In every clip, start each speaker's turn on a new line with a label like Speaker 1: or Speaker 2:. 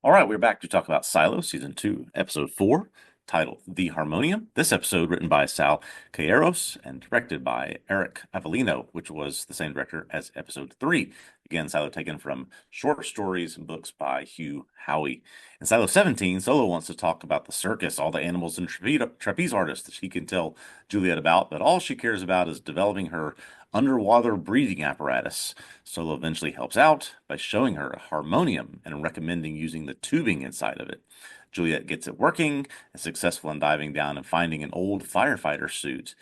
Speaker 1: All right, we're back to talk about Silo, Season 2, Episode 4, titled The Harmonium. This episode written by Sal Caeros and directed by Eric Avellino, which was the same director as Episode 3. Again, Silo taken from short stories and books by Hugh Howey. In Silo 17, Solo wants to talk about the circus, all the animals and trapeze artists that she can tell Juliet about, but all she cares about is developing her underwater breathing apparatus. Solo eventually helps out by showing her a harmonium and recommending using the tubing inside of it. Juliet gets it working and successful in diving down and finding an old firefighter suit.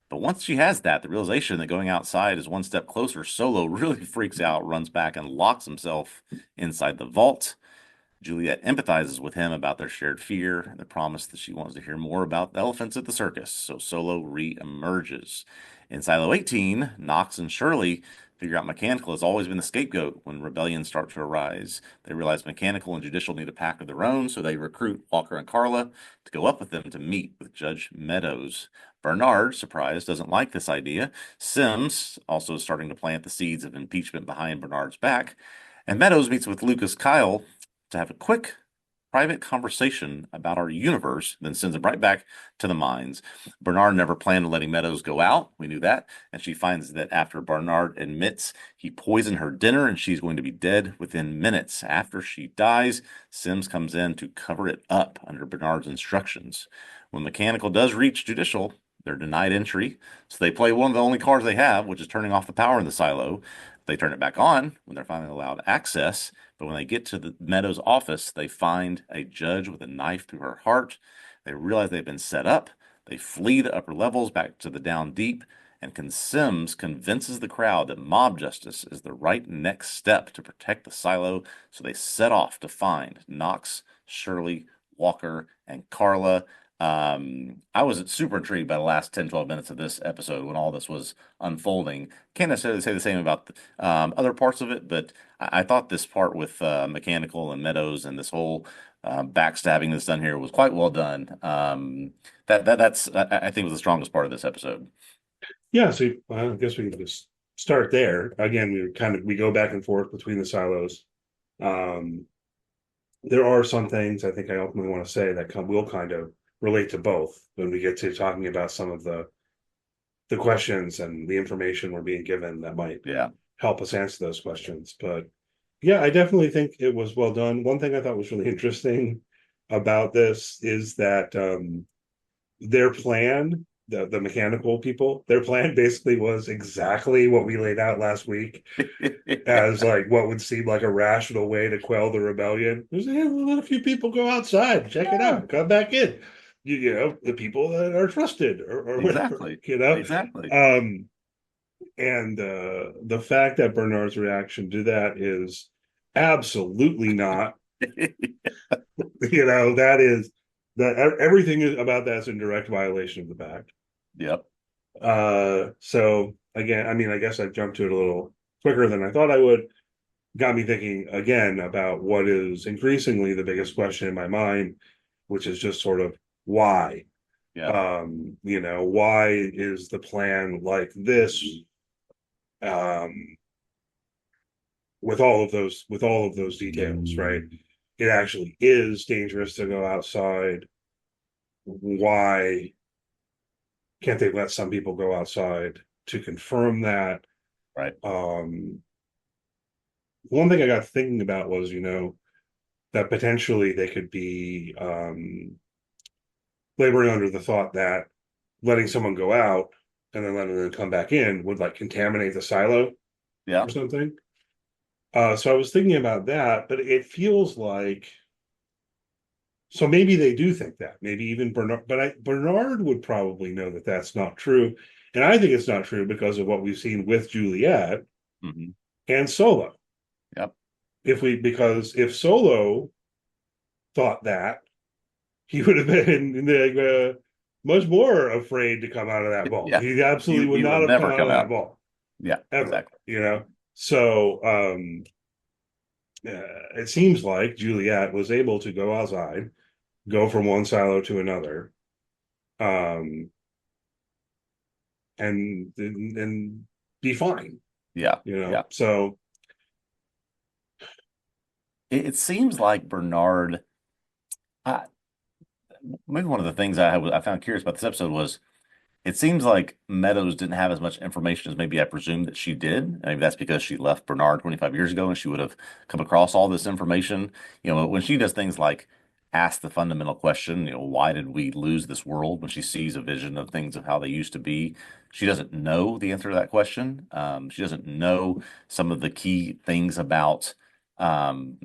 Speaker 1: But once she has that, the realization that going outside is one step closer, Solo really freaks out, runs back, and locks himself inside the vault. Juliet empathizes with him about their shared fear and the promise that she wants to hear more about the elephants at the circus, so Solo re-emerges. In Silo 18, Knox and Shirley figure out Mechanical has always been the scapegoat when rebellions start to arise. They realize Mechanical and Judicial need a pack of their own, so they recruit Walker and Carla to go up with them to meet with Judge Meadows. Bernard, surprised, doesn't like this idea. Sims also starting to plant the seeds of impeachment behind Bernard's back. And Meadows meets with Lucas Kyle to have a quick private conversation about our universe, then sends it right back to the mines. Bernard never planned on letting Meadows go out. We knew that. And she finds that after Bernard admits he poisoned her dinner and she's going to be dead within minutes. After she dies, Sims comes in to cover it up under Bernard's instructions. When Mechanical does reach Judicial, they're denied entry. So they play one of the only cards they have, which is turning off the power in the silo. They turn it back on when they're finally allowed access. But when they get to the Meadows office, they find a judge with a knife through her heart. They realize they've been set up. They flee the upper levels back to the down deep. And Sims convinces the crowd that mob justice is the right next step to protect the silo. So they set off to find Knox, Shirley, Walker, and Carla. I was super intrigued by the last 10, 12 minutes of this episode when all this was unfolding. Can't necessarily say the same about other parts of it, but I thought this part with Mechanical and Meadows and this whole backstabbing that's done here was quite well done. I think was the strongest part of this episode.
Speaker 2: Yeah, so I guess we can just start there. Again, we go back and forth between the silos. Um, there are some things I think I ultimately want to say that will kind of relate to both when we get to talking about some of the questions and the information we're being given that might
Speaker 1: Yeah.
Speaker 2: help us answer those questions. But yeah, I definitely think it was well done. One thing I thought was really interesting about this is that their plan, the mechanical people, their plan basically was exactly what we laid out last week as like what would seem like a rational way to quell the rebellion. There's we'll let a few people go outside, check it
Speaker 1: Yeah,
Speaker 2: out, come back in. The people that are trusted or whatever,
Speaker 1: exactly. Exactly.
Speaker 2: and the fact that Bernard's reaction to that is absolutely not, that is that everything about that's in direct violation of the pact.
Speaker 1: Yep.
Speaker 2: So again, I mean, I guess I jumped to it a little quicker than I thought I would. Got me thinking again about what is increasingly the biggest question in my mind, which is just sort of why.
Speaker 1: Yeah.
Speaker 2: Why is the plan like this? Um, with all of those details, right? It actually is dangerous to go outside. Why can't they let some people go outside to confirm that?
Speaker 1: Right.
Speaker 2: One thing I got thinking about was, that potentially they could be laboring under the thought that letting someone go out and then letting them come back in would like contaminate the silo
Speaker 1: Yeah.
Speaker 2: or something. So I was thinking about that, but it feels like so maybe they do think that. Maybe even Bernard, but Bernard would probably know that that's not true, and I think it's not true because of what we've seen with Juliet
Speaker 1: Hmm.
Speaker 2: and Solo.
Speaker 1: Yep.
Speaker 2: Because if Solo thought that, he would have been much more afraid to come out of that vault.
Speaker 1: Yeah.
Speaker 2: He absolutely would
Speaker 1: He would
Speaker 2: not
Speaker 1: have
Speaker 2: have come
Speaker 1: never
Speaker 2: out of
Speaker 1: come
Speaker 2: that
Speaker 1: out.
Speaker 2: vault
Speaker 1: Yeah,
Speaker 2: ever.
Speaker 1: exactly.
Speaker 2: So it seems like Juliet was able to go outside, go from one silo to another, um, and
Speaker 1: Yeah. Yeah.
Speaker 2: So
Speaker 1: it seems like Bernard. I, Maybe one of the things I found curious about this episode was it seems like Meadows didn't have as much information as maybe I presumed that she did. Maybe that's because she left Bernard 25 years ago and she would have come across all this information. When she does things like ask the fundamental question, why did we lose this world? When she sees a vision of things of how they used to be, she doesn't know the answer to that question. She doesn't know some of the key things about, um,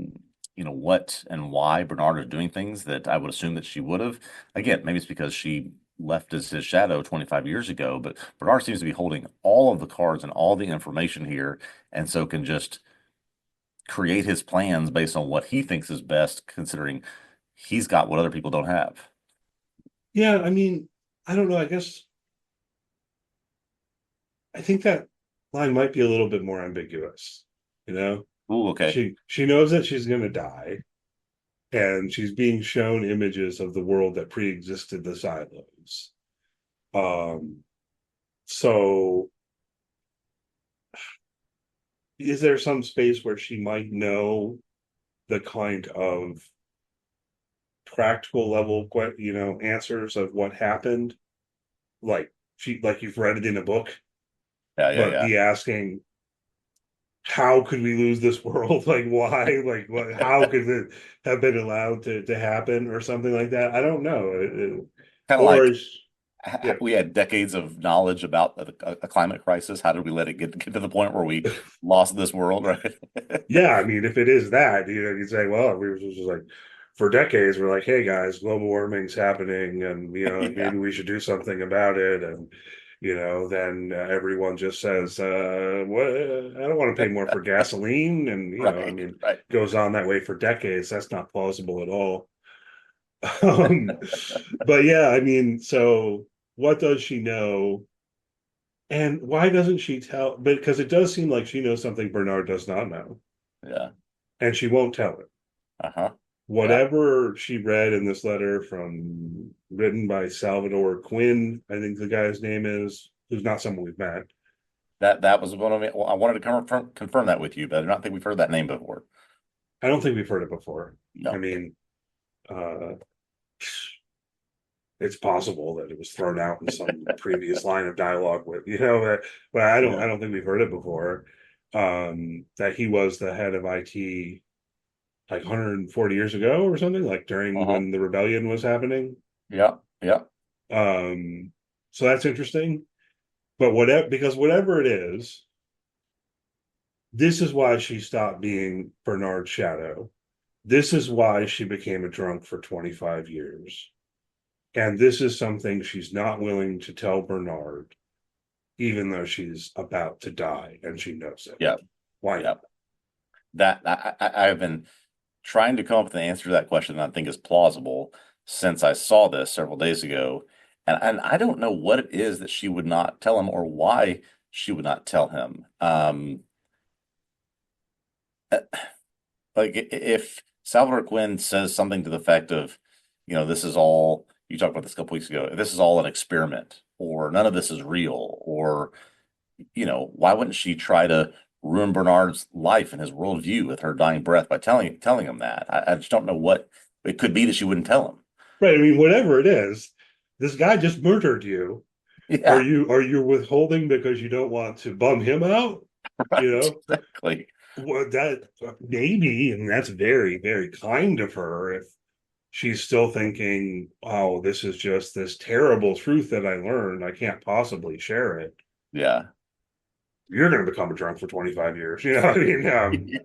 Speaker 1: what and why Bernard is doing things that I would assume that she would have. Again, maybe it's because she left as his shadow 25 years ago, but Bernard seems to be holding all of the cards and all the information here, and so can just create his plans based on what he thinks is best, considering he's got what other people don't have.
Speaker 2: Yeah, I mean, I don't know. I guess I think that line might be a little bit more ambiguous. You know,
Speaker 1: Ooh, okay.
Speaker 2: she knows that she's going to die, and she's being shown images of the world that pre-existed the silos. Um, so is there some space where she might know the kind of practical level, answers of what happened? Like you've read it in a book,
Speaker 1: Yeah, yeah,
Speaker 2: but
Speaker 1: yeah.
Speaker 2: be asking, how could we lose this world? Like, why? Like, what? How could it have been allowed to happen, or something like that? I don't know.
Speaker 1: Kind of
Speaker 2: Or
Speaker 1: like
Speaker 2: is yeah,
Speaker 1: we had decades of knowledge about a climate crisis. How did we let it get to the point where we lost this world, right?
Speaker 2: yeah. I mean, if it is that, you'd say, well, we were just like for decades, we're like, hey guys, global warming's happening, and
Speaker 1: Yeah,
Speaker 2: maybe we should do something about it, and then everyone just says, what? I don't want to pay more for gasoline, and I
Speaker 1: right,
Speaker 2: mean,
Speaker 1: right.
Speaker 2: goes on that way for decades. That's not plausible at all. Um, but yeah, I mean, so what does she know? And why doesn't she tell? But because it does seem like she knows something Bernard does not know,
Speaker 1: Yeah.
Speaker 2: and she won't tell it.
Speaker 1: Uh-huh. Yeah.
Speaker 2: Whatever she read in this letter written by Salvador Quinn, I think the guy's name is, who's not someone we've met.
Speaker 1: That was one of it. Well, I wanted to confirm that with you, but I do not think we've heard that name before.
Speaker 2: I don't think we've heard it before. I
Speaker 1: No.
Speaker 2: mean, uh, it's possible that it was thrown out in some previous line of dialogue but I
Speaker 1: Yeah.
Speaker 2: don't think we've heard it before. That he was the head of IT like 140 years ago or something, like during
Speaker 1: Uh-huh.
Speaker 2: when the rebellion was happening.
Speaker 1: Yeah. Yeah.
Speaker 2: Um, so that's interesting. But whatever it is, this is why she stopped being Bernard's shadow. This is why she became a drunk for 25 years. And this is something she's not willing to tell Bernard, even though she's about to die and she knows it.
Speaker 1: Yeah.
Speaker 2: Why
Speaker 1: Yeah.
Speaker 2: not?
Speaker 1: I've been trying to come up with an answer to that question that I think is plausible since I saw this several days ago. And I don't know what it is that she would not tell him or why she would not tell him. Like if Salvador Quinn says something to the effect of, this is all you talked about this a couple weeks ago, this is all an experiment, or none of this is real, or why wouldn't she try to ruin Bernard's life and his worldview with her dying breath by telling him that? I just don't know what it could be that she wouldn't tell him.
Speaker 2: Right. I mean, whatever it is, this guy just murdered you. Are
Speaker 1: Yeah,
Speaker 2: you withholding because you don't want to bum him out? You
Speaker 1: right,
Speaker 2: know,
Speaker 1: exactly.
Speaker 2: well, that maybe, and that's very, very kind of her if she's still thinking, oh, this is just this terrible truth that I learned. I can't possibly share it.
Speaker 1: Yeah.
Speaker 2: You're going to become a drunk for 25 years. You know what I mean?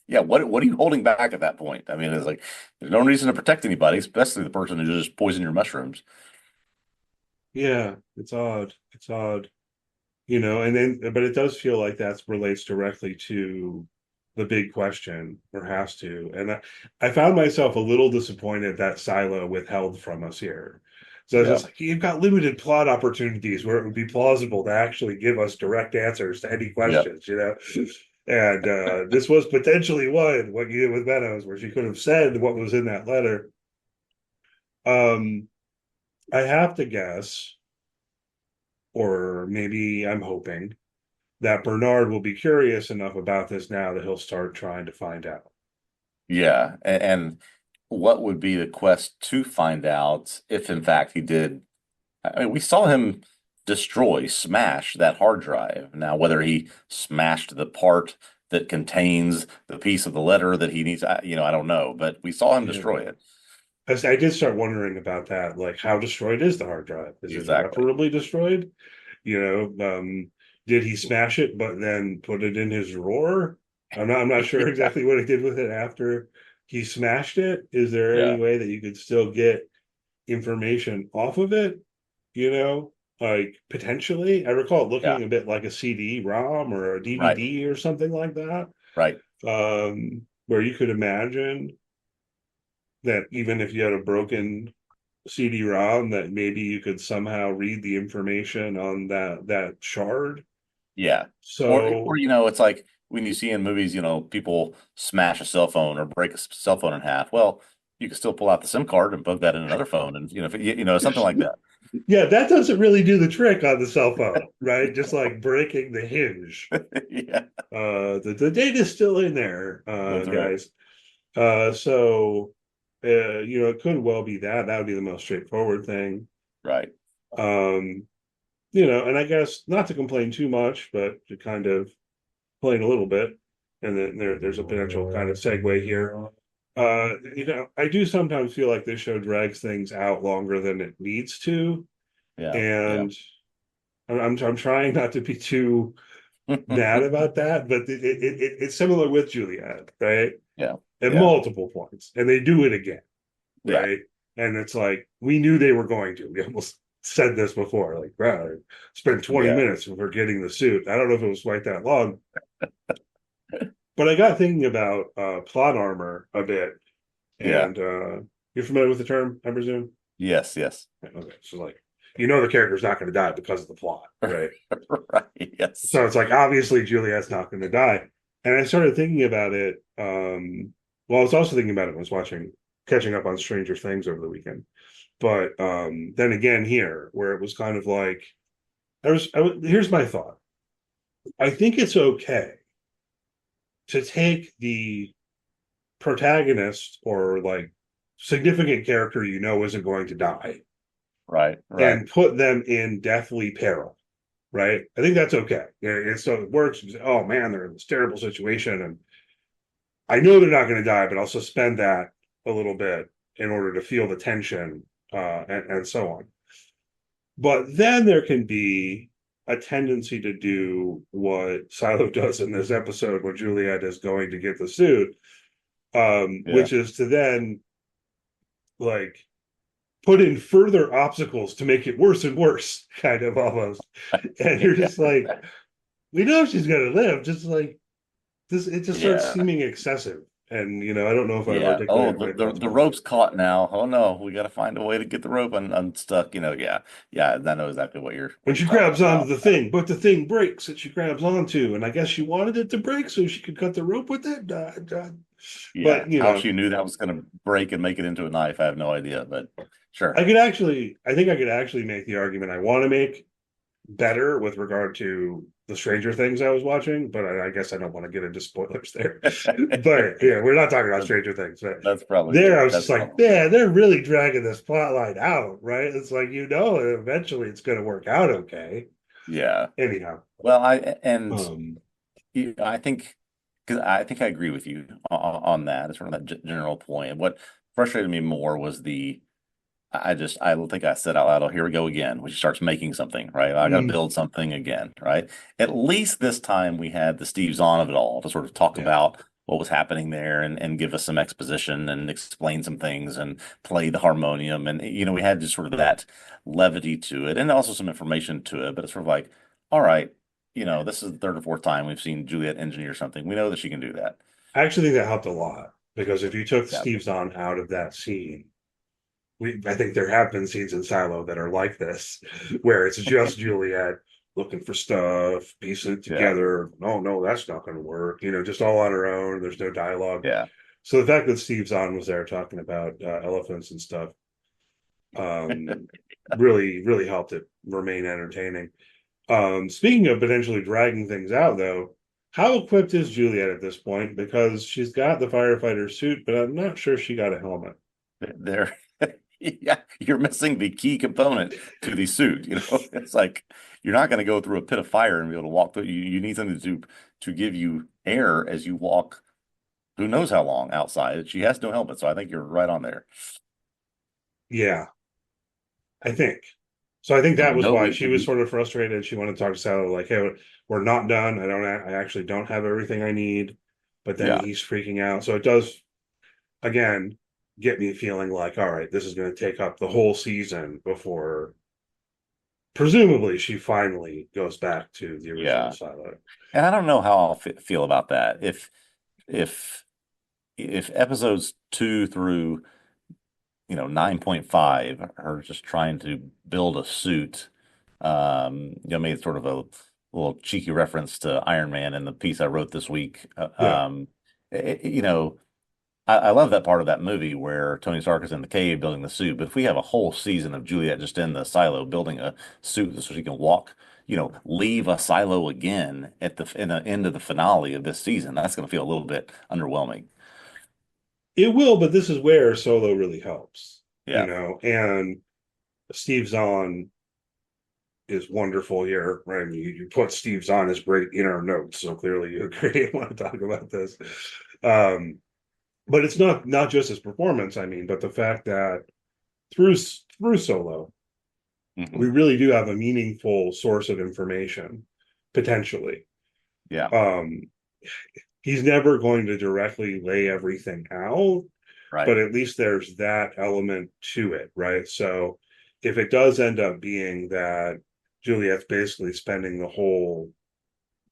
Speaker 1: Yeah, what are you holding back at that point? I mean, it's like there's no reason to protect anybody, especially the person who just poisoned your mushrooms.
Speaker 2: Yeah, it's odd. It's odd. And then, but it does feel like that relates directly to the big question, or has to. And I found myself a little disappointed that Silo withheld from us here. So it's
Speaker 1: Yeah.
Speaker 2: just like, you've got limited plot opportunities where it would be plausible to actually give us direct answers to any
Speaker 1: Yeah.
Speaker 2: questions. And this was potentially one, what you did with Meadows, where she could have said what was in that letter. Um, I have to guess, or maybe I'm hoping that Bernard will be curious enough about this now that he'll start trying to find out.
Speaker 1: Yeah, and what would be the quest to find out if, in fact, he did? I mean, we saw him smash that hard drive. Now, whether he smashed the part that contains the piece of the letter that he needs, I don't know, but we saw him
Speaker 2: Yeah.
Speaker 1: destroy it.
Speaker 2: I did start wondering about that. Like, how destroyed is the hard drive? Is it
Speaker 1: Exactly.
Speaker 2: irreparably destroyed? You did he smash it but then put it in his drawer? I'm not sure
Speaker 1: Yeah.
Speaker 2: exactly what he did with it after he smashed it. Is there any
Speaker 1: Yeah.
Speaker 2: way that you could still get information off of it? You know, like potentially. I recall it
Speaker 1: Yeah.
Speaker 2: looking a bit like a CD-ROM or a
Speaker 1: Right.
Speaker 2: DVD or something like that.
Speaker 1: Right.
Speaker 2: Where you could imagine that even if you had a broken CD-ROM, that maybe you could somehow read the information on that shard.
Speaker 1: Yeah. Or
Speaker 2: So
Speaker 1: it's like when you see in movies, people smash a cell phone or break a cell phone in half. Well, you can still pull out the SIM card and plug that in another phone, and something like that.
Speaker 2: yeah, that doesn't really do the trick on the cell phone, right? Just like breaking the hinge.
Speaker 1: Yeah.
Speaker 2: The data's still in there,
Speaker 1: That's right.
Speaker 2: guys. So it could well be that. That would be the most straightforward thing.
Speaker 1: Right.
Speaker 2: Um, and I guess not to complain too much, but to kind of complain a little bit. And then there's a potential kind of segue here. I do sometimes feel like this show drags things out longer than it needs to,
Speaker 1: Yeah. Yeah.
Speaker 2: and I'm trying not to be too mad about that, but it's similar with Juliet, right?
Speaker 1: Yeah.
Speaker 2: At
Speaker 1: Yeah.
Speaker 2: multiple points, and they do it again,
Speaker 1: Yeah.
Speaker 2: right? And it's like we knew they were going to. We almost said this before, like, wow, spent 20
Speaker 1: Yeah.
Speaker 2: minutes before getting the suit. I don't know if it was quite that long, but I got thinking about plot armor a bit,
Speaker 1: Yeah.
Speaker 2: and you're familiar with the term, I presume?
Speaker 1: Yes. Yes.
Speaker 2: Okay, so like, the character's not going to die because of the plot, right?
Speaker 1: Right. Yes.
Speaker 2: So it's like obviously Juliet's not going to die, and I started thinking about it. Well, I was also thinking about it when I was catching up on Stranger Things over the weekend. But then again, here where it was kind of like, here's my thought. I think it's okay to take the protagonist or like significant character isn't going to die
Speaker 1: Right. Right.
Speaker 2: and put them in deathly peril, right? I think that's okay. And so it works. Oh man, they're in this terrible situation, and I know they're not going to die, but I'll suspend that a little bit in order to feel the tension and so on. But then there can be a tendency to do what Silo does in this episode when Juliet is going to get the suit,
Speaker 1: Yeah.
Speaker 2: which is to then like put in further obstacles to make it worse and worse, kind of almost. And you're
Speaker 1: Yeah.
Speaker 2: just like, we know she's gonna live, just like this. It just starts
Speaker 1: Yeah.
Speaker 2: seeming excessive. And I don't know if I've
Speaker 1: Yeah. Oh,
Speaker 2: articulated
Speaker 1: the,
Speaker 2: my
Speaker 1: the
Speaker 2: thoughts
Speaker 1: the
Speaker 2: well enough.
Speaker 1: rope's caught now. Oh no, we got to find a way to get the rope unstuck. Yeah. Yeah. I know exactly what you're
Speaker 2: And
Speaker 1: what you're
Speaker 2: she
Speaker 1: talking
Speaker 2: grabs onto
Speaker 1: about.
Speaker 2: the thing, but the thing breaks that she grabs onto, and I guess she wanted it to break so she could cut the rope with it.
Speaker 1: Yeah.
Speaker 2: But
Speaker 1: How she knew that was going to break and make it into a knife, I have no idea. But sure.
Speaker 2: I think I could actually make the argument I want to make better with regard to the Stranger Things I was watching, but I guess I don't want to get into spoilers there. But yeah, we're not talking about Stranger Things. But
Speaker 1: That's probably
Speaker 2: there, I
Speaker 1: good.
Speaker 2: was
Speaker 1: That's
Speaker 2: just like,
Speaker 1: probably
Speaker 2: man,
Speaker 1: good.
Speaker 2: they're really dragging this plot line out, right? It's like eventually it's going to work out okay.
Speaker 1: Yeah.
Speaker 2: Anyhow,
Speaker 1: Well, and
Speaker 2: um,
Speaker 1: I think because I think I agree with you on that. It's sort of that general point. What frustrated me more was I don't think I said out loud, oh, here we go again. When she starts making something, right? I got to
Speaker 2: mm,
Speaker 1: build something again, right? At least this time we had the Steve Zahn of it all to sort of talk
Speaker 2: yeah.
Speaker 1: about what was happening there and give us some exposition and explain some things and play the harmonium. And, we had just sort of that levity to it and also some information to it. But it's sort of like, all right, this is the third or fourth time we've seen Juliet engineer something. We know that she can do that.
Speaker 2: I actually think that helped a lot because if you took
Speaker 1: Yeah.
Speaker 2: Steve Zahn out of that scene, I think there have been scenes in Silo that are like this, where it's just Juliet looking for stuff, piecing it
Speaker 1: Yeah.
Speaker 2: together. Oh no, that's not going to work. Just all on her own. There's no dialogue.
Speaker 1: Yeah.
Speaker 2: So the fact that Steve Zahn was there talking about elephants and stuff um, really, really helped it remain entertaining. Speaking of potentially dragging things out, though, how equipped is Juliet at this point? Because she's got the firefighter suit, but I'm not sure she got a helmet.
Speaker 1: There, yeah, you're missing the key component to the suit. It's like you're not going to go through a pit of fire and be able to walk through. You need something to give you air as you walk. Who knows how long outside? She has no helmet, so I think you're right on there.
Speaker 2: Yeah, I think. So I think
Speaker 1: And
Speaker 2: that
Speaker 1: we
Speaker 2: was
Speaker 1: know
Speaker 2: why
Speaker 1: we,
Speaker 2: she was
Speaker 1: we
Speaker 2: sort of frustrated. She wanted to talk to Sally like, "Hey, we're not done. I actually don't have everything I need." But then
Speaker 1: yeah,
Speaker 2: he's freaking out. So it does again get me feeling like, all right, this is going to take up the whole season before presumably she finally goes back to the original
Speaker 1: yeah.
Speaker 2: Silo.
Speaker 1: And I don't know how I'll feel about that. If if episodes 2 through 9.5 are just trying to build a suit. Made sort of a little cheeky reference to Iron Man in the piece I wrote this week.
Speaker 2: Yeah,
Speaker 1: It- you know, I love that part of that movie where Tony Stark is in the cave building the suit. But if we have a whole season of Juliet just in the silo building a suit so she can walk, leave a silo again in the end of the finale of this season, that's going to feel a little bit underwhelming.
Speaker 2: it will, but this is where Solo really helps,
Speaker 1: Yeah.
Speaker 2: and Steve Zahn is wonderful here, right? I mean, you put Steve Zahn as great in our notes, so clearly you agree and want to talk about this. Um, but it's not just his performance, I mean, but the fact that through Solo, we
Speaker 1: Hmm.
Speaker 2: really do have a meaningful source of information potentially.
Speaker 1: Yeah.
Speaker 2: Um, he's never going to directly lay everything out,
Speaker 1: Right.
Speaker 2: but at least there's that element to it, right? So if it does end up being that Juliet's basically spending the whole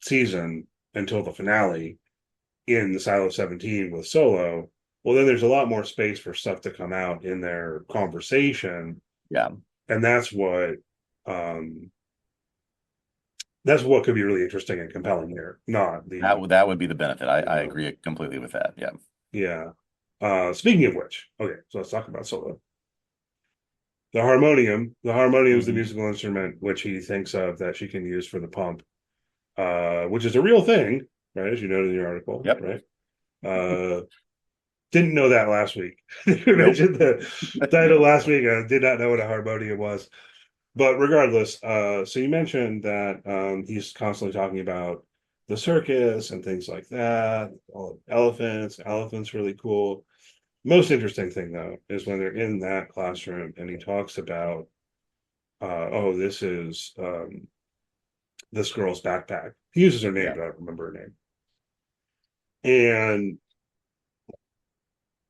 Speaker 2: season until the finale in the Silo 17 with Solo, well, then there's a lot more space for stuff to come out in their conversation,
Speaker 1: Yeah.
Speaker 2: and um, that's what could be really interesting and compelling here. Not the
Speaker 1: That would be the benefit. I,
Speaker 2: you
Speaker 1: I
Speaker 2: know
Speaker 1: agree completely with that. Yeah.
Speaker 2: yeah. Speaking of which, okay, so let's talk about Solo. The harmonium. The harmonium is the
Speaker 1: Hmm.
Speaker 2: musical instrument which he thinks of that she can use for the pump, which is a real thing, right? As you noted in your article,
Speaker 1: Yep.
Speaker 2: right? Uh, didn't know that last week. You
Speaker 1: Nope.
Speaker 2: mentioned the title
Speaker 1: Nope.
Speaker 2: last week. I did not know what a harmonium was. But regardless, so you mentioned that he's constantly talking about the circus and things like that. All elephants. Elephants really cool. Most interesting thing though is when they're in that classroom and he talks about, oh, this is this girl's backpack. He uses her name,
Speaker 1: Yeah.
Speaker 2: but I don't remember her name. And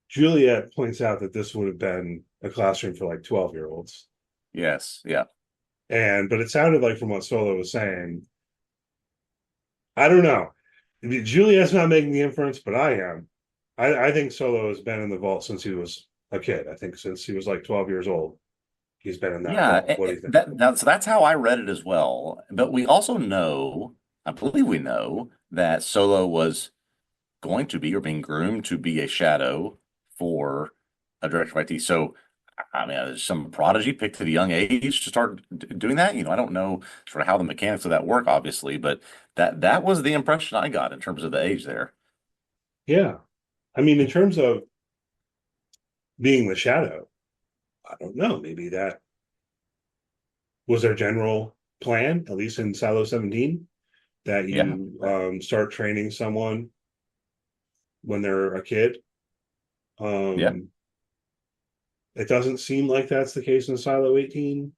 Speaker 2: Juliet points out that this would have been a classroom for like 12-year-olds.
Speaker 1: Yes. Yeah.
Speaker 2: But it sounded like from what Solo was saying, I don't know. Juliet's not making the inference, but I am. I think Solo has been in the vault since he was a kid. I think since he was like 12 years old, he's been in that
Speaker 1: Yeah.
Speaker 2: vault. What do you think?
Speaker 1: So that's how I read it as well. But we also know, I believe we know that Solo was going to be or being groomed to be a shadow for a director of IT. So, I mean, there's some prodigy picked at a young age to start doing that. I don't know sort of how the mechanics of that work, obviously, but that was the impression I got in terms of the age there.
Speaker 2: Yeah. I mean, in terms of being the shadow, I don't know. Maybe that was their general plan, at least in Silo 17, that
Speaker 1: Yeah.
Speaker 2: you start training someone when they're a kid.
Speaker 1: Yeah.
Speaker 2: Um, it doesn't seem like that's the case in Silo 18.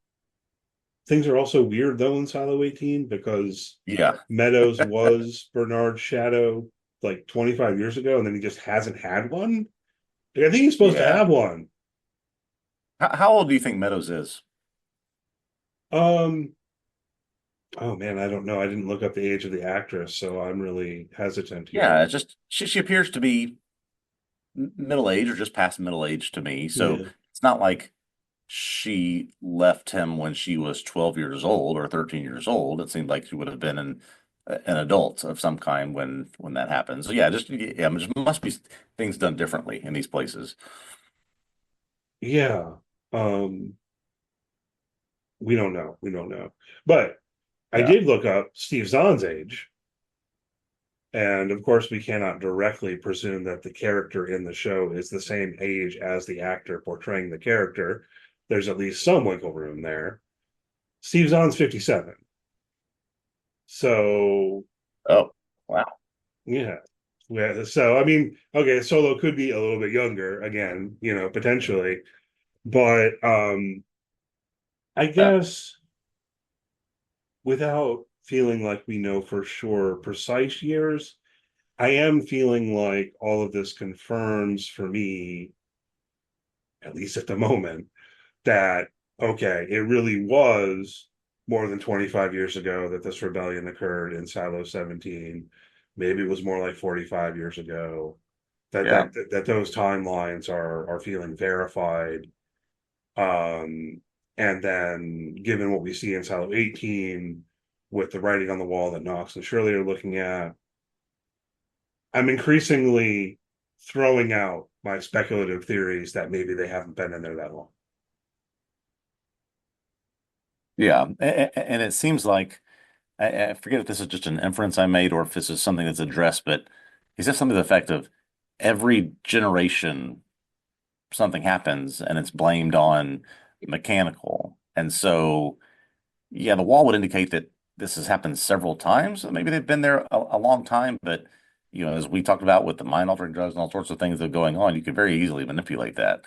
Speaker 2: Things are also weird though in Silo 18 because
Speaker 1: Yeah.
Speaker 2: Meadows was Bernard's shadow like 25 years ago, and then he just hasn't had one. Like, I think he's supposed to
Speaker 1: Yeah.
Speaker 2: have one.
Speaker 1: How old do you think Meadows is?
Speaker 2: Um, oh man, I don't know. I didn't look up the age of the actress, so I'm really hesitant
Speaker 1: Yeah,
Speaker 2: here.
Speaker 1: it's just she appears to be middle age or just past middle age to me. So
Speaker 2: Yeah.
Speaker 1: it's not like she left him when she was 12 years old or 13 years old. It seemed like she would have been an adult of some kind when that happens. So yeah, yeah, there must be things done differently in these places.
Speaker 2: Yeah. Um, we don't know. We don't know. But I
Speaker 1: Yeah.
Speaker 2: did look up Steve Zahn's age, And of course, we cannot directly presume that the character in the show is the same age as the actor portraying the character. There's at least some wiggle room there. Steve Zahn's 57. So,
Speaker 1: Oh, wow.
Speaker 2: yeah. Yeah. So, I mean, okay, Solo could be a little bit younger again, potentially. But I
Speaker 1: Uh,
Speaker 2: guess without feeling like we know for sure precise years, I am feeling like all of this confirms for me, at least at the moment, that okay, it really was more than 25 years ago that this rebellion occurred in Silo 17. Maybe it was more like 45 years ago. That
Speaker 1: yeah.
Speaker 2: that that those timelines are feeling verified. Um, and then given what we see in Silo 18 with the writing on the wall that Knox and Shirley are looking at, I'm increasingly throwing out my speculative theories that maybe they haven't been in there that long.
Speaker 1: Yeah. And it seems like I forget if this is just an inference I made or if this is something that's addressed, but he said something to the effect of every generation something happens and it's blamed on mechanical. And so, yeah, the wall would indicate that this has happened several times. Maybe they've been there a long time, but as we talked about with the mind altering drugs and all sorts of things that are going on, you could very easily manipulate that.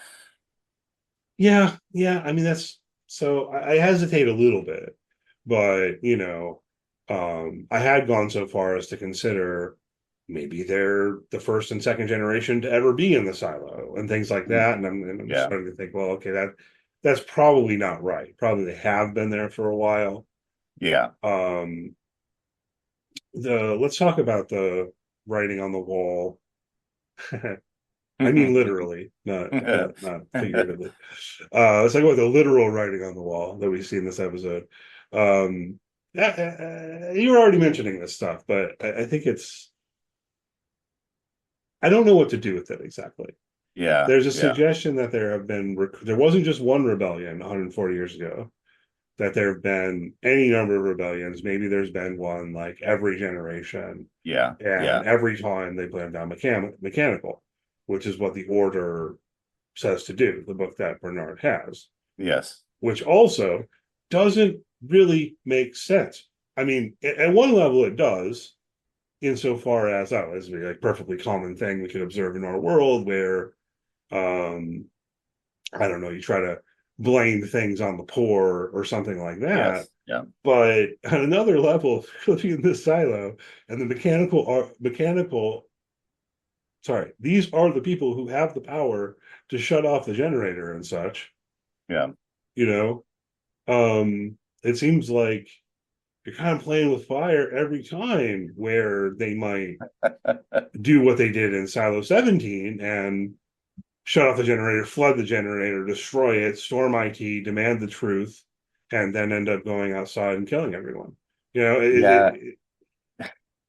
Speaker 2: Yeah, yeah. I mean, that's so I hesitate a little bit, but I had gone so far as to consider maybe they're the first and second generation to ever be in the silo and things like
Speaker 1: Mm.
Speaker 2: that. And I'm
Speaker 1: Yeah.
Speaker 2: starting to think, well, okay, that's probably not right. Probably they have been there for a while.
Speaker 1: Yeah.
Speaker 2: Um, the let's talk about the writing on the wall. I mean literally, not figuratively. Let's talk about the literal writing on the wall that we see in this episode. Um, you were already mentioning this stuff, but I think I don't know what to do with it exactly.
Speaker 1: Yeah.
Speaker 2: There's a
Speaker 1: Yeah.
Speaker 2: suggestion that there wasn't just one rebellion 140 years ago, that there have been any number of rebellions. Maybe there's been one like every generation,
Speaker 1: Yeah.
Speaker 2: and
Speaker 1: Yeah.
Speaker 2: every time they blame down mechanical, which is what the Order says to do, the book that Bernard has,
Speaker 1: Yes.
Speaker 2: which also doesn't really make sense. I mean, at one level, it does, insofar as as a like perfectly common thing we could observe in our world, where um, I don't know, you try to blame things on the poor or something like that.
Speaker 1: Yes. Yeah.
Speaker 2: But on another level, living in this silo and the mechanical, sorry, these are the people who have the power to shut off the generator and such.
Speaker 1: Yeah.
Speaker 2: You know, it seems like you're kind of playing with fire every time, where they might do what they did in Silo 17 and shut off the generator, flood the generator, destroy it, storm IT, demand the truth, and then end up going outside and killing everyone. You know,
Speaker 1: Yeah.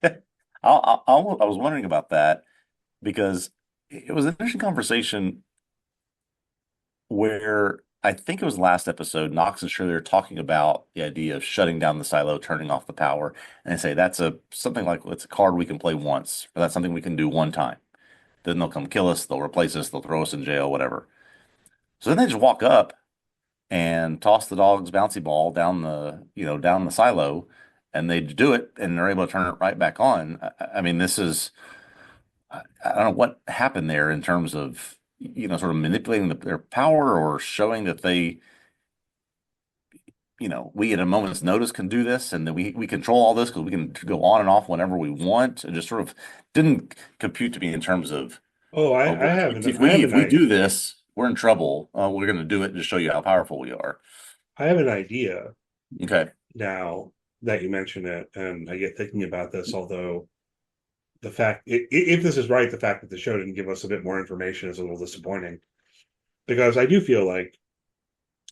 Speaker 1: I was wondering about that because it was an interesting conversation where I think it was last episode, Knox and Shirley are talking about the idea of shutting down the silo, turning off the power, and they say that's a something like it's a card we can play once, or that's something we can do one time. Then they'll come kill us, they'll replace us, they'll throw us in jail, whatever. So then they just walk up and toss the dog's bouncy ball down down the silo, and they do it, and they're able to turn it right back on. I mean, this is I don't know what happened there in terms of sort of manipulating their power or showing that we at a moment's notice can do this and that we control all this because we can go on and off whenever we want. It just sort of didn't compute to me in terms of,
Speaker 2: oh,
Speaker 1: oh boy, if
Speaker 2: I have
Speaker 1: we do this, we're in trouble. We're going to do it to show you how powerful we are.
Speaker 2: I have an idea
Speaker 1: Okay.
Speaker 2: now that you mention it, and I get thinking about this. Although the fact, if this is right, the fact that the show didn't give us a bit more information is a little disappointing, because I do feel like,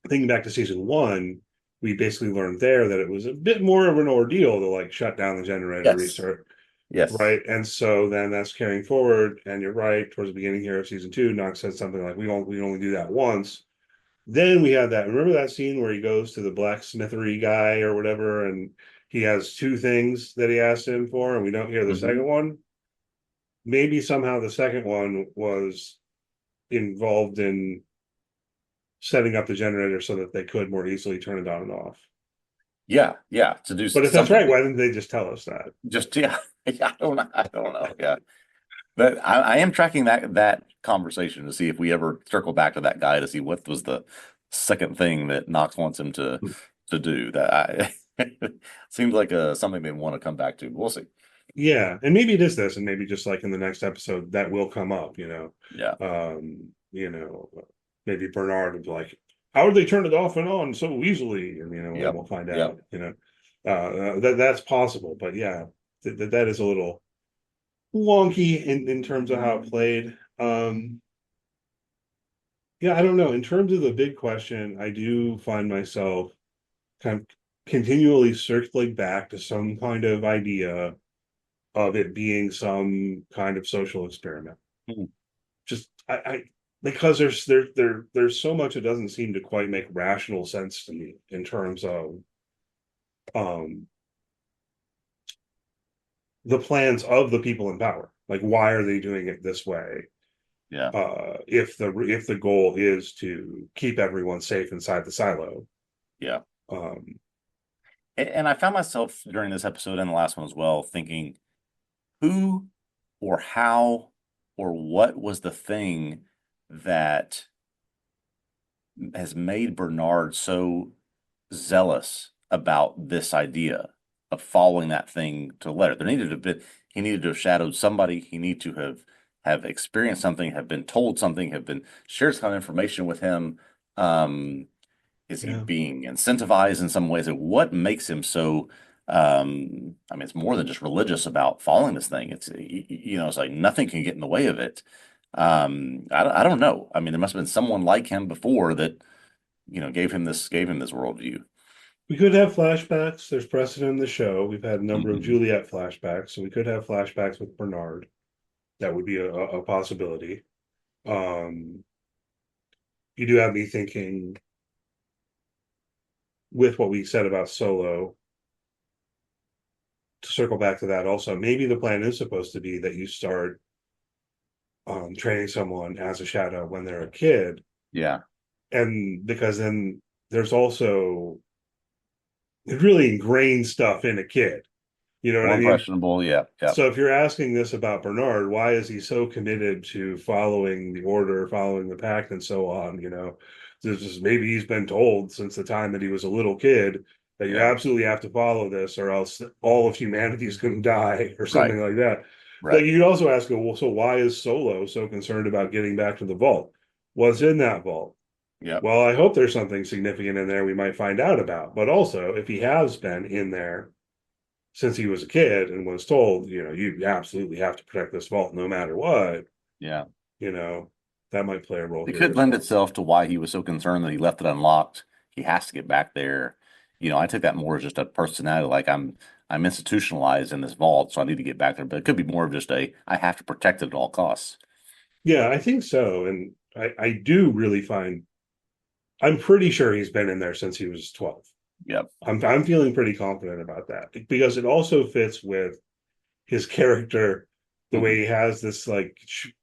Speaker 2: thinking back to season one, we basically learned there that it was a bit more of an ordeal to like shut down the generator,
Speaker 1: Yes.
Speaker 2: restart,
Speaker 1: Yes.
Speaker 2: right? And so then that's carrying forward. And you're right, towards the beginning here of season two, Knox said something like, we only do that once." Then we had that. Remember that scene where he goes to the blacksmithery guy or whatever, and he has two things that he asked him for, and we don't hear the
Speaker 1: Hmm.
Speaker 2: second one. Maybe somehow the second one was involved in setting up the generator so that they could more easily turn it on and off.
Speaker 1: Yeah, yeah, to do
Speaker 2: But if that's
Speaker 1: something.
Speaker 2: right, why didn't they just tell us that?
Speaker 1: Just yeah, yeah, I don't know. Yeah, but I am tracking that conversation to see if we ever circle back to that guy to see what was the second thing that Knox wants him to do. That seems like something they want to come back to. We'll see.
Speaker 2: Yeah, and maybe it is this, and maybe just like in the next episode that will come up.
Speaker 1: Yeah.
Speaker 2: You know, maybe Bernard would be like, "How did they turn it off and on so easily?" And
Speaker 1: Yep.
Speaker 2: we'll find
Speaker 1: Yep.
Speaker 2: out. That's possible, but yeah, that is a little wonky in terms of how it played. Yeah, I don't know. In terms of the big question, I do find myself kind of continually circling back to some kind of idea of it being some kind of social experiment.
Speaker 1: Hmm.
Speaker 2: Just I because there's so much it doesn't seem to quite make rational sense to me in terms of um the plans of the people in power. Like, why are they doing it this way?
Speaker 1: Yeah.
Speaker 2: If the goal is to keep everyone safe inside the silo.
Speaker 1: Yeah.
Speaker 2: Um,
Speaker 1: And I found myself during this episode and the last one as well thinking, who or how or what was the thing that has made Bernard so zealous about this idea of following that thing to the letter? There needed to have been, he needed to have shadowed somebody. He needed to have experienced something, have been told something, have been shared some information with him. Um, is he
Speaker 2: yeah.
Speaker 1: being incentivized in some ways? Like, what makes him so? I mean, it's more than just religious about following this thing. It's like nothing can get in the way of it. I don't know. I mean, there must have been someone like him before that gave him this worldview.
Speaker 2: We could have flashbacks. There's precedent in the show. We've had a number of
Speaker 1: Hmm.
Speaker 2: Juliet flashbacks, so we could have flashbacks with Bernard. That would be a possibility. Um, you do have me thinking with what we said about Solo, to circle back to that also, maybe the plan is supposed to be that you start training someone as a shadow when they're a kid.
Speaker 1: Yeah,
Speaker 2: And because then there's also really ingrained stuff in a kid. You know what
Speaker 1: more
Speaker 2: I mean?
Speaker 1: impressionable. Yeah, yeah,
Speaker 2: So if you're asking this about Bernard, why is he so committed to following the order, following the pact, and so on? This is maybe he's been told since the time that he was a little kid that you
Speaker 1: yeah.
Speaker 2: absolutely have to follow this, or else all of humanity is going to die, or
Speaker 1: Right,
Speaker 2: something like that. Like
Speaker 1: right.
Speaker 2: you could also ask, well, so why is Solo so concerned about getting back to the vault? What's in that vault?
Speaker 1: Yeah,
Speaker 2: Well, I hope there's something significant in there we might find out about. But also, if he has been in there since he was a kid and was told, you absolutely have to protect this vault no matter what,
Speaker 1: yeah.
Speaker 2: you know, that might play a role
Speaker 1: It
Speaker 2: here
Speaker 1: could
Speaker 2: as
Speaker 1: lend
Speaker 2: well.
Speaker 1: itself to why he was so concerned that he left it unlocked. He has to get back there. I took that more as just a personality, like I'm institutionalized in this vault, so I need to get back there. But it could be more of just I have to protect it at all costs.
Speaker 2: Yeah, I think so. And I do really find, I'm pretty sure he's been in there since he was 12.
Speaker 1: Yep.
Speaker 2: I'm feeling pretty confident about that because it also fits with his character, the way
Speaker 1: Hmm.
Speaker 2: he has this like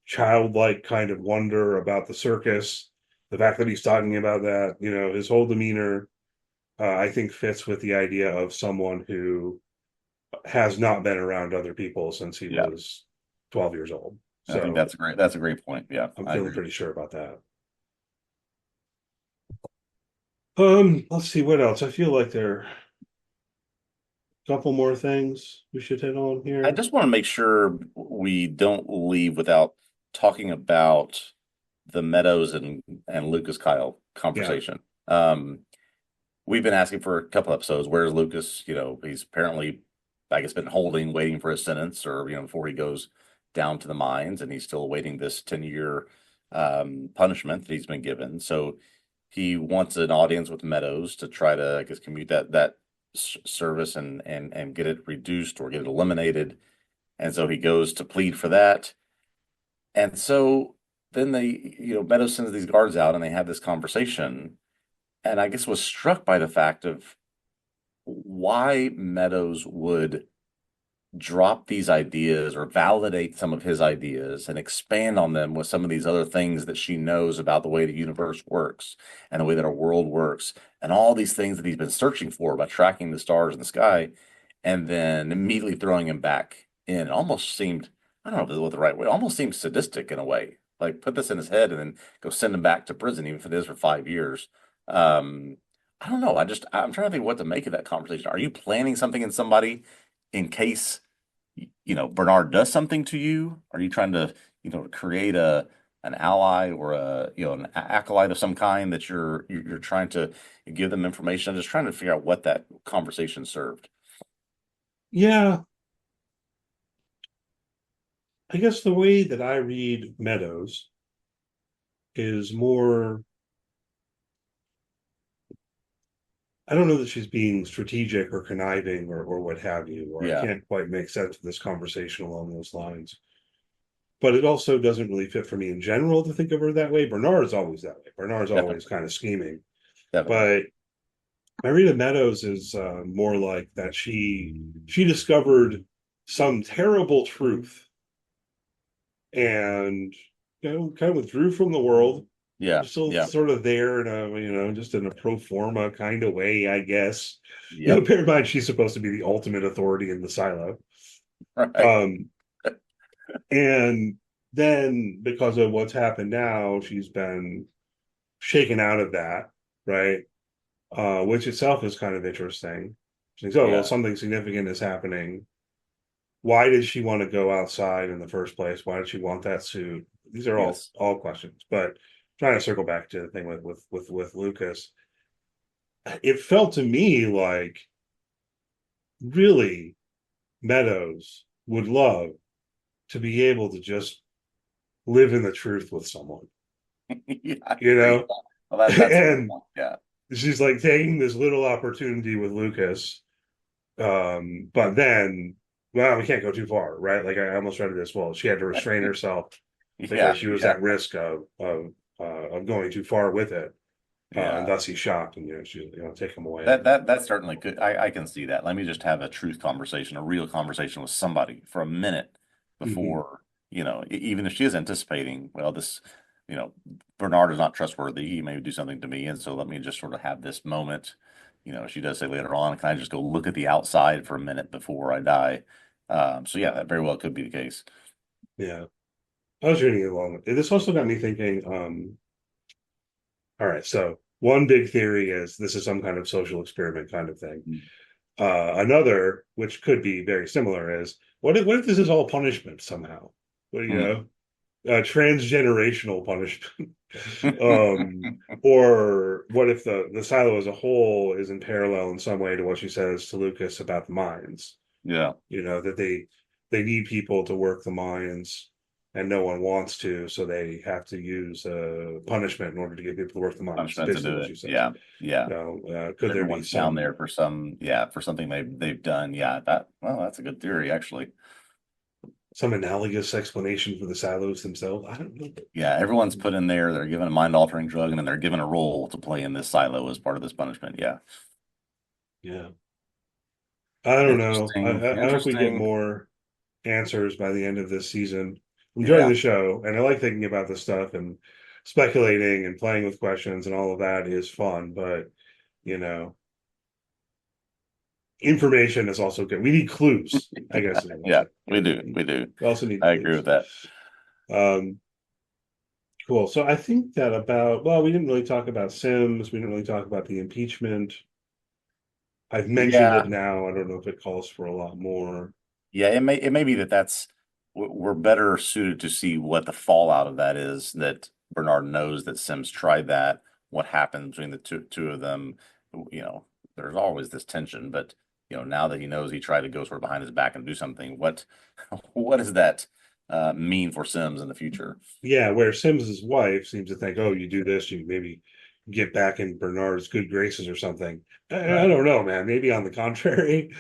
Speaker 2: childlike kind of wonder about the circus, the fact that he's talking about that, his whole demeanor, I think fits with the idea of someone who has not been around other people since he
Speaker 1: Yeah.
Speaker 2: was 12 years old.
Speaker 1: I think
Speaker 2: So
Speaker 1: that's a great point. Yeah,
Speaker 2: I'm
Speaker 1: I
Speaker 2: feeling
Speaker 1: agree.
Speaker 2: pretty sure about that. Let's see what else. I feel like there are a couple more things we should hit on
Speaker 1: I
Speaker 2: here.
Speaker 1: just want to make sure we don't leave without talking about the Meadows and Lucas Kyle
Speaker 2: Yeah.
Speaker 1: conversation. Um, we've been asking for a couple episodes. Where's Lucas? He's apparently, I guess, been holding, waiting for his sentence, or before he goes down to the mines, and he's still awaiting this 10-year punishment that he's been given. So he wants an audience with Meadows to try to, I guess, commute that service and get it reduced or get it eliminated. And so he goes to plead for that. And so then Meadows sends these guards out, and they have this conversation, and I guess was struck by the fact of why Meadows would drop these ideas or validate some of his ideas and expand on them with some of these other things that she knows about the way the universe works and the way that our world works and all these things that he's been searching for by tracking the stars in the sky and then immediately throwing him back in. It almost seemed, I don't know if it was the right way, it almost seemed sadistic in a way. Like put this in his head and then go send him back to prison, even if it is for 5 years. Um, I don't know. I'm trying to think what to make of that conversation. Are you planning something in somebody in case Bernard does something to you? Are you trying to, create an ally or an acolyte of some kind that you're trying to give them information? I'm just trying to figure out what that conversation served.
Speaker 2: Yeah, I guess the way that I read Meadows is more, I don't know that she's being strategic or conniving or what have you, or I
Speaker 1: Yeah,
Speaker 2: can't quite make sense of this conversation along those lines. But it also doesn't really fit for me in general to think of her that way. Bernard's always that way. Bernard's always
Speaker 1: definitely,
Speaker 2: kind of scheming.
Speaker 1: definitely.
Speaker 2: But Marita Meadows is more like that. She discovered some terrible truth and kind of withdrew from the world.
Speaker 1: Yeah,
Speaker 2: Still
Speaker 1: yeah,
Speaker 2: sort of there in a just in a pro forma kind of way, I guess.
Speaker 1: yep.
Speaker 2: Bear in mind she's supposed to be the ultimate authority in the silo.
Speaker 1: Right.
Speaker 2: Um, and then because of what's happened now, she's been shaken out of that, right? Which itself is kind of interesting. She thinks, oh, well,
Speaker 1: Yeah.
Speaker 2: something significant is happening. Why did she want to go outside in the first place? Why did she want that suit? These are all
Speaker 1: Yes.
Speaker 2: all questions. But trying to circle back to the thing with Lucas, it felt to me like really Meadows would love to be able to just live in the truth with someone,
Speaker 1: Yeah, I
Speaker 2: you
Speaker 1: agree.
Speaker 2: know?
Speaker 1: Well, that's a good
Speaker 2: And
Speaker 1: point. Yeah.
Speaker 2: she's like taking this little opportunity with Lucas. But then, well, we can't go too far, right? Like I almost read this. Well, she had to restrain herself because
Speaker 1: Yeah.
Speaker 2: she was
Speaker 1: Yeah.
Speaker 2: at risk of going too far with it, and
Speaker 1: Yeah.
Speaker 2: thus he's shocked, and she take him away.
Speaker 1: That certainly could. I can see that. Let me just have a truth conversation, a real conversation with somebody for a minute
Speaker 2: Hmm.
Speaker 1: before, even if she is anticipating, well, this, you know, Bernard is not trustworthy. He may do something to me, and so let me just sort of have this moment. She does say later on, can I just go look at the outside for a minute before I die? So yeah, that very well could be the case.
Speaker 2: Yeah, I was reading it along. This also got me thinking. All right, so one big theory is this is some kind of social experiment kind of thing. Another, which could be very similar, is what if this is all punishment somehow? Well, transgenerational punishment. Or what if the silo as a whole is in parallel in some way to what she says to Lucas about the mines?
Speaker 1: Yeah,
Speaker 2: That they need people to work the mines and no one wants to, so they have to use punishment in order to get people to work the mines. It's
Speaker 1: punishment to
Speaker 2: basically
Speaker 1: do
Speaker 2: what
Speaker 1: it.
Speaker 2: she says.
Speaker 1: Yeah, yeah.
Speaker 2: Could there be
Speaker 1: Everyone's down
Speaker 2: some
Speaker 1: there for for something they've done. Yeah, that's a good theory, actually.
Speaker 2: analogous explanation for the silos themselves? I don't know.
Speaker 1: Yeah, everyone's put in there. They're given a mind-altering drug, and then they're given a role to play in this silo as part of this punishment. Yeah,
Speaker 2: Yeah, I don't know. I,
Speaker 1: interesting,
Speaker 2: I hope we get
Speaker 1: interesting.
Speaker 2: more answers by the end of this season. I'm enjoying
Speaker 1: Yeah,
Speaker 2: the show, and I like thinking about this stuff and speculating and playing with questions and all of that is fun. But you know, information is also good. We need clues, I guess is what I'm
Speaker 1: yeah,
Speaker 2: saying.
Speaker 1: we do, we do.
Speaker 2: We also need
Speaker 1: I agree
Speaker 2: clues.
Speaker 1: with that.
Speaker 2: Um, cool. So I think that we didn't really talk about Sims. We didn't really talk about the impeachment. I've mentioned
Speaker 1: Yeah,
Speaker 2: it now. I don't know if it calls for a lot more.
Speaker 1: yeah. It may be that's we're better suited to see what the fallout of that is. That Bernard knows that Sims tried that. What happened between the two of them? You know, there's always this tension, but now that he knows he tried to go sort of behind his back and do something, what does that mean for Sims in the future?
Speaker 2: Yeah, where Sims's wife seems to think, oh, you do this, you maybe get back in Bernard's good graces or something. I
Speaker 1: Right.
Speaker 2: don't know, man. Maybe on the contrary,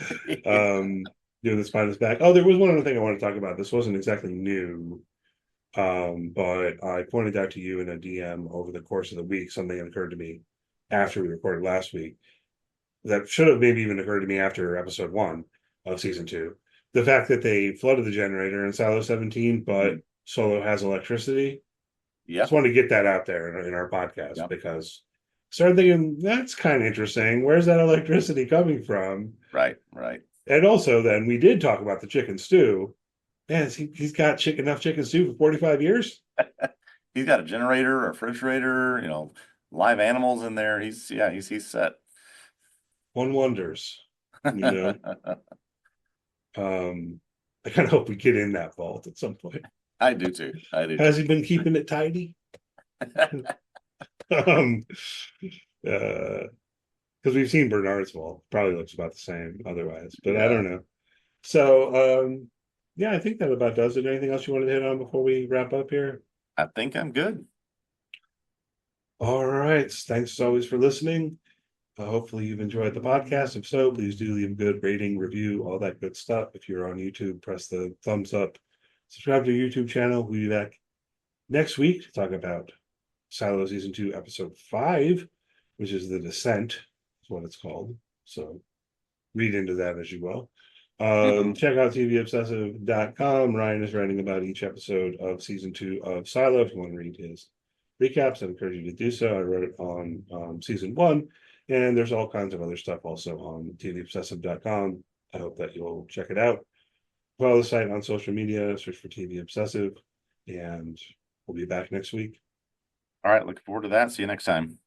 Speaker 2: doing this behind his back. Oh, there was one other thing I want to talk about. This wasn't exactly new, but I pointed out to you in a DM over the course of the week something that occurred to me after we recorded last week. that should have maybe even occurred to me after episode 1 of season 2. The fact that they flooded the generator in Silo 17, but Solo has electricity. Just
Speaker 1: Yep.
Speaker 2: want to get that out there in our podcast
Speaker 1: Yep.
Speaker 2: because I started thinking that's kind of interesting. Where's that electricity coming from?
Speaker 1: Right. Right.
Speaker 2: And also, then we did talk about the chicken stew. Man, he's got enough chicken stew for 45 years.
Speaker 1: He's got a generator, a refrigerator, live animals in there. He's set.
Speaker 2: One wonders, you know. I kind of hope we get in that vault at some point.
Speaker 1: I do too. I do
Speaker 2: Has
Speaker 1: too.
Speaker 2: he been keeping it tidy? um, because we've seen Bernard's vault. Probably looks about the same otherwise, but I
Speaker 1: Yeah,
Speaker 2: don't know. So, yeah, I think that about does it. Anything else you wanted to hit on before we wrap up here?
Speaker 1: I think I'm good.
Speaker 2: All right. Thanks as always for listening. Hopefully you've enjoyed the podcast. If so, please do leave a good rating, review, all that good stuff. If you're on YouTube, press the thumbs up. Subscribe to your YouTube channel. We'll be back next week to talk about Silo Season 2, Episode 5, which is The Descent, is what it's called. So read into that as you will. Check out tvobsessive.com. Ryan is writing about each episode of Season 2 of Silo. If you want to read his recaps, I encourage you to do so. I wrote it on Season 1. And there's all kinds of other stuff also on tvobsessive.com. I hope that you'll check it out. Follow the site on social media, search for TV Obsessive, and we'll be back next week.
Speaker 1: All right, looking forward to that. See you next time.